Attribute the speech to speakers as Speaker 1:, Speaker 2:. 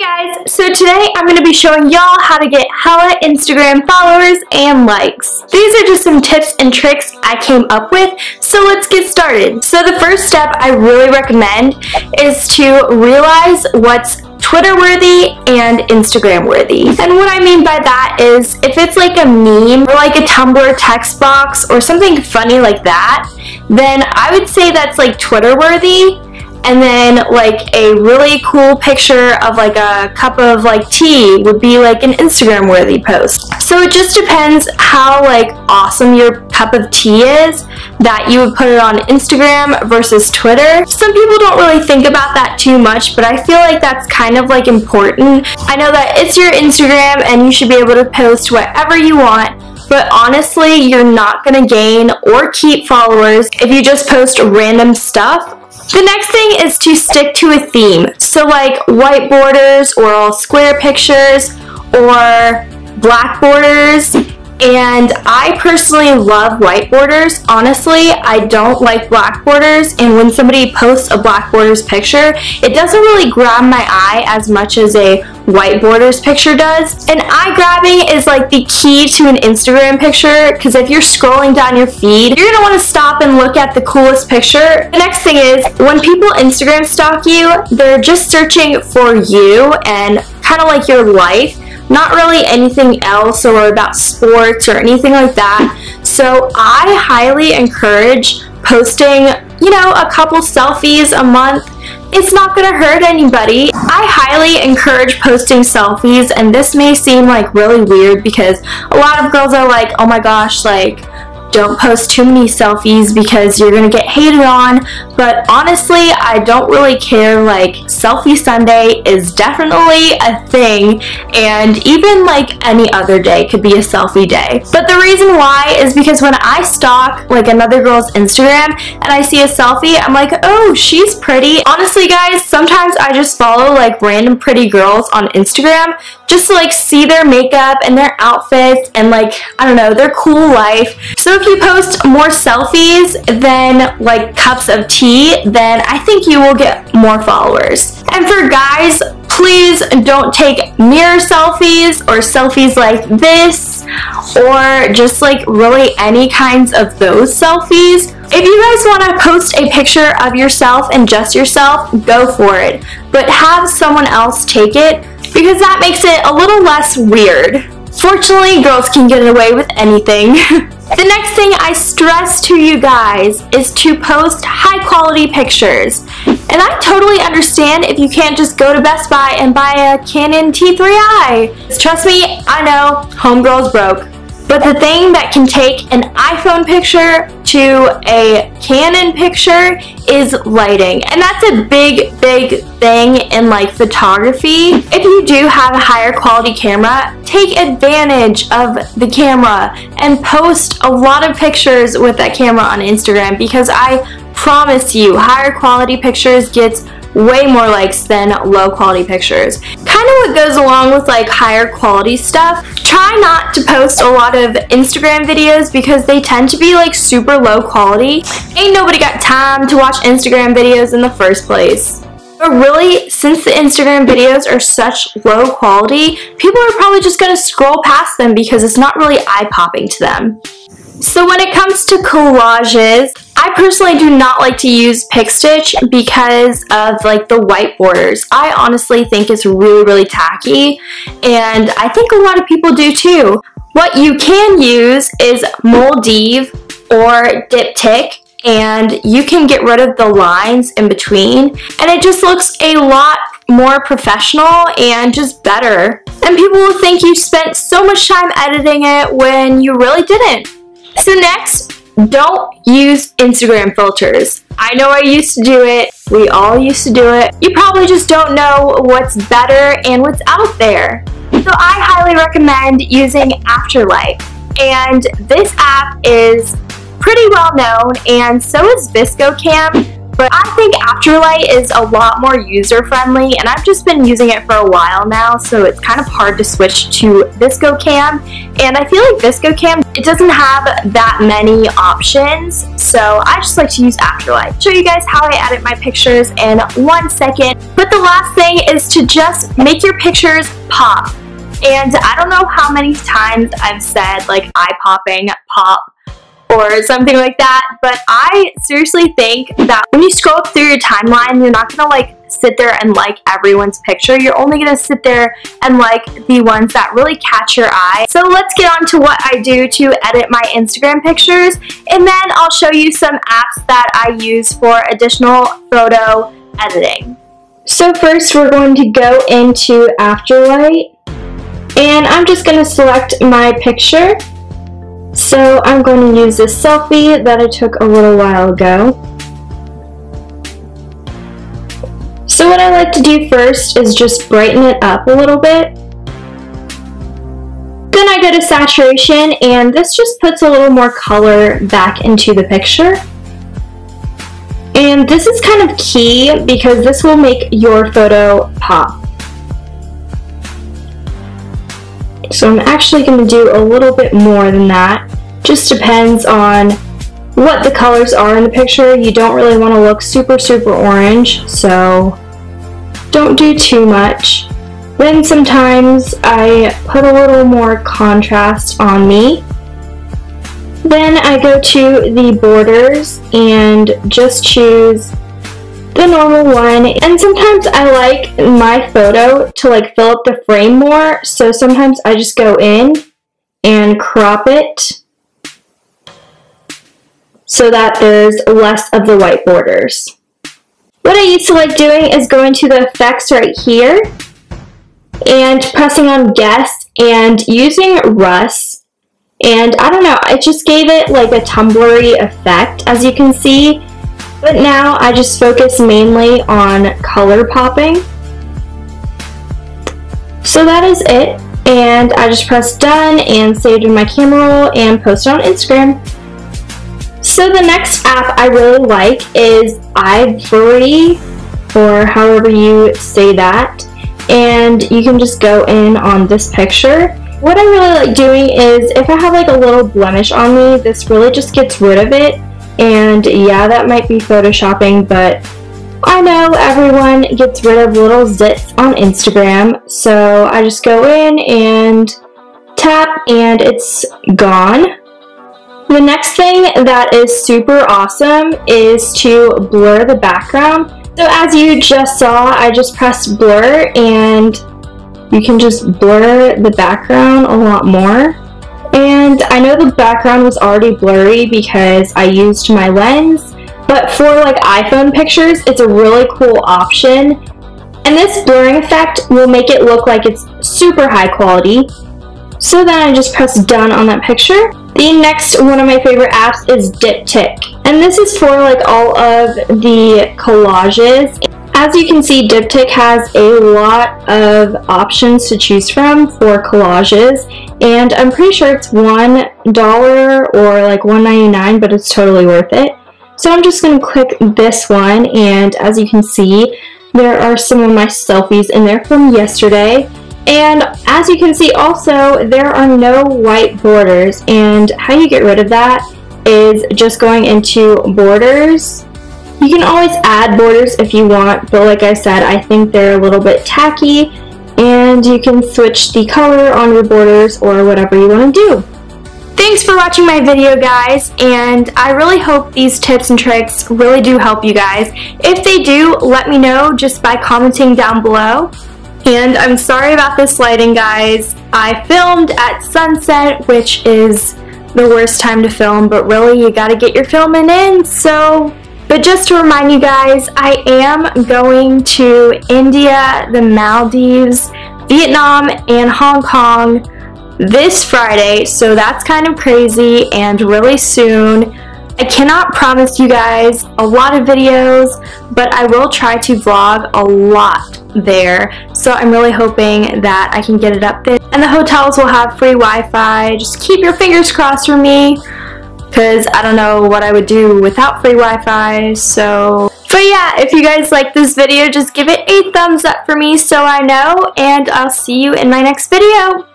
Speaker 1: Guys, so today I'm going to be showing y'all how to get hella Instagram followers and likes. These are just some tips and tricks I came up with, so let's get started. So the first step I really recommend is to realize what's Twitter worthy and Instagram worthy. And what I mean by that is if it's like a meme or like a Tumblr text box or something funny like that, then I would say that's like Twitter worthy. And then like a really cool picture of like a cup of like tea would be like an Instagram worthy post. So it just depends how like awesome your cup of tea is that you would put it on Instagram versus Twitter. Some people don't really think about that too much, but I feel like that's kind of like important. I know that it's your Instagram and you should be able to post whatever you want, but honestly, you're not gonna gain or keep followers if you just post random stuff. The next thing is to stick to a theme. So like white borders or all square pictures or black borders. And I personally love white borders. Honestly, I don't like black borders, and when somebody posts a black borders picture, it doesn't really grab my eye as much as a white borders picture does. And eye grabbing is like the key to an Instagram picture, because if you're scrolling down your feed, you're gonna want to stop and look at the coolest picture. The next thing is, when people Instagram stalk you, they're just searching for you and kind of like your life, not really anything else or about sports or anything like that. So I highly encourage posting, you know, a couple selfies a month. It's not gonna hurt anybody. I highly encourage posting selfies, and this may seem like really weird because a lot of girls are like, oh my gosh, like, don't post too many selfies because you're gonna get hated on. But honestly, I don't really care. Like, selfie Sunday is definitely a thing, and even like any other day could be a selfie day. But the reason why is because when I stalk like another girl's Instagram and I see a selfie, I'm like, oh, she's pretty. Honestly guys, sometimes I just follow like random pretty girls on Instagram just to like see their makeup and their outfits and like, I don't know, their cool life. So if you post more selfies than like cups of tea, then I think you will get more followers. And for guys, please don't take mirror selfies or selfies like this or just like really any kinds of those selfies. If you guys want to post a picture of yourself and just yourself, go for it. But have someone else take it, because that makes it a little less weird. Fortunately, girls can get away with anything. The next thing I stress to you guys is to post high quality pictures. And I totally understand if you can't just go to Best Buy and buy a Canon T3i. Trust me, I know, homegirl's broke. But the thing that can take an iPhone picture to a Canon picture is lighting. And that's a big thing in like photography. If you do have a higher quality camera, take advantage of the camera and post a lot of pictures with that camera on Instagram, because I promise you, higher quality pictures gets way more likes than low quality pictures. Kind of what goes along with like higher quality stuff. Try not to post a lot of Instagram videos because they tend to be like super low quality. Ain't nobody got time to watch Instagram videos in the first place. But really, since the Instagram videos are such low quality, people are probably just gonna scroll past them because it's not really eye-popping to them. So when it comes to collages, I personally do not like to use pick stitch because of like the white borders. I honestly think it's really tacky, and I think a lot of people do too. What you can use is Moldiv or Diptyque, and you can get rid of the lines in between, and it just looks a lot more professional and just better. And people will think you spent so much time editing it when you really didn't. So next, don't use Instagram filters. I know I used to do it. We all used to do it. You probably just don't know what's better and what's out there. So I highly recommend using Afterlight. And this app is pretty well known, and so is ViscoCam. but I think Afterlight is a lot more user-friendly, and I've just been using it for a while now, so it's kind of hard to switch to ViscoCam. And I feel like ViscoCam, it doesn't have that many options, so I just like to use Afterlight. I'll show you guys how I edit my pictures in 1 second. But the last thing is to just make your pictures pop. And I don't know how many times I've said like eye-popping, pop, or something like that, but I seriously think that when you scroll up through your timeline, you're not gonna like sit there and like everyone's picture. You're only gonna sit there and like the ones that really catch your eye. So let's get on to what I do to edit my Instagram pictures, and then I'll show you some apps that I use for additional photo editing. So first we're going to go into Afterlight, and I'm just gonna select my picture. So I'm going to use this selfie that I took a little while ago. So what I like to do first is just brighten it up a little bit. Then I go to saturation, and this just puts a little more color back into the picture. And this is kind of key because this will make your photo pop. So I'm actually going to do a little bit more than that. Just depends on what the colors are in the picture. You don't really want to look super orange, so don't do too much. Then sometimes I put a little more contrast on me. Then I go to the borders and just choose the normal one, and sometimes I like my photo to like fill up the frame more, so sometimes I just go in and crop it so that there's less of the white borders. What I used to like doing is going to the effects right here and pressing on guess and using Russ, and I don't know, it just gave it like a tumblery effect, as you can see. But now I just focus mainly on color popping. So that is it, and I just press done and saved in my camera roll and post it on Instagram. So the next app I really like is Ivory, or however you say that, and you can just go in on this picture. What I really like doing is if I have like a little blemish on me, this really just gets rid of it. And yeah, that might be photoshopping, but I know everyone gets rid of little zits on Instagram, so I just go in and tap and it's gone. The next thing that is super awesome is to blur the background. So as you just saw, I just pressed blur and you can just blur the background a lot more. And I know the background was already blurry because I used my lens, but for like iPhone pictures, it's a really cool option. And this blurring effect will make it look like it's super high quality. So then I just press done on that picture. The next one of my favorite apps is Diptyque. And this is for like all of the collages. As you can see, Diptyque has a lot of options to choose from for collages, and I'm pretty sure it's $1 or like $1.99, but it's totally worth it. So I'm just going to click this one, and as you can see, there are some of my selfies in there from yesterday. And as you can see also, there are no white borders, and how you get rid of that is just going into borders. You can always add borders if you want, but like I said, I think they're a little bit tacky, and you can switch the color on your borders or whatever you want to do. Thanks for watching my video, guys, and I really hope these tips and tricks really do help you guys. If they do, let me know just by commenting down below. And I'm sorry about this lighting, guys. I filmed at sunset, which is the worst time to film, but really you gotta get your filming in, so... But just to remind you guys, I am going to India, the Maldives, Vietnam, and Hong Kong this Friday, so that's kind of crazy and really soon. I cannot promise you guys a lot of videos, but I will try to vlog a lot there, so I'm really hoping that I can get it up there. And the hotels will have free Wi-Fi. Just keep your fingers crossed for me, because I don't know what I would do without free Wi-Fi. So yeah, if you guys like this video, just give it a thumbs up for me so I know, and I'll see you in my next video.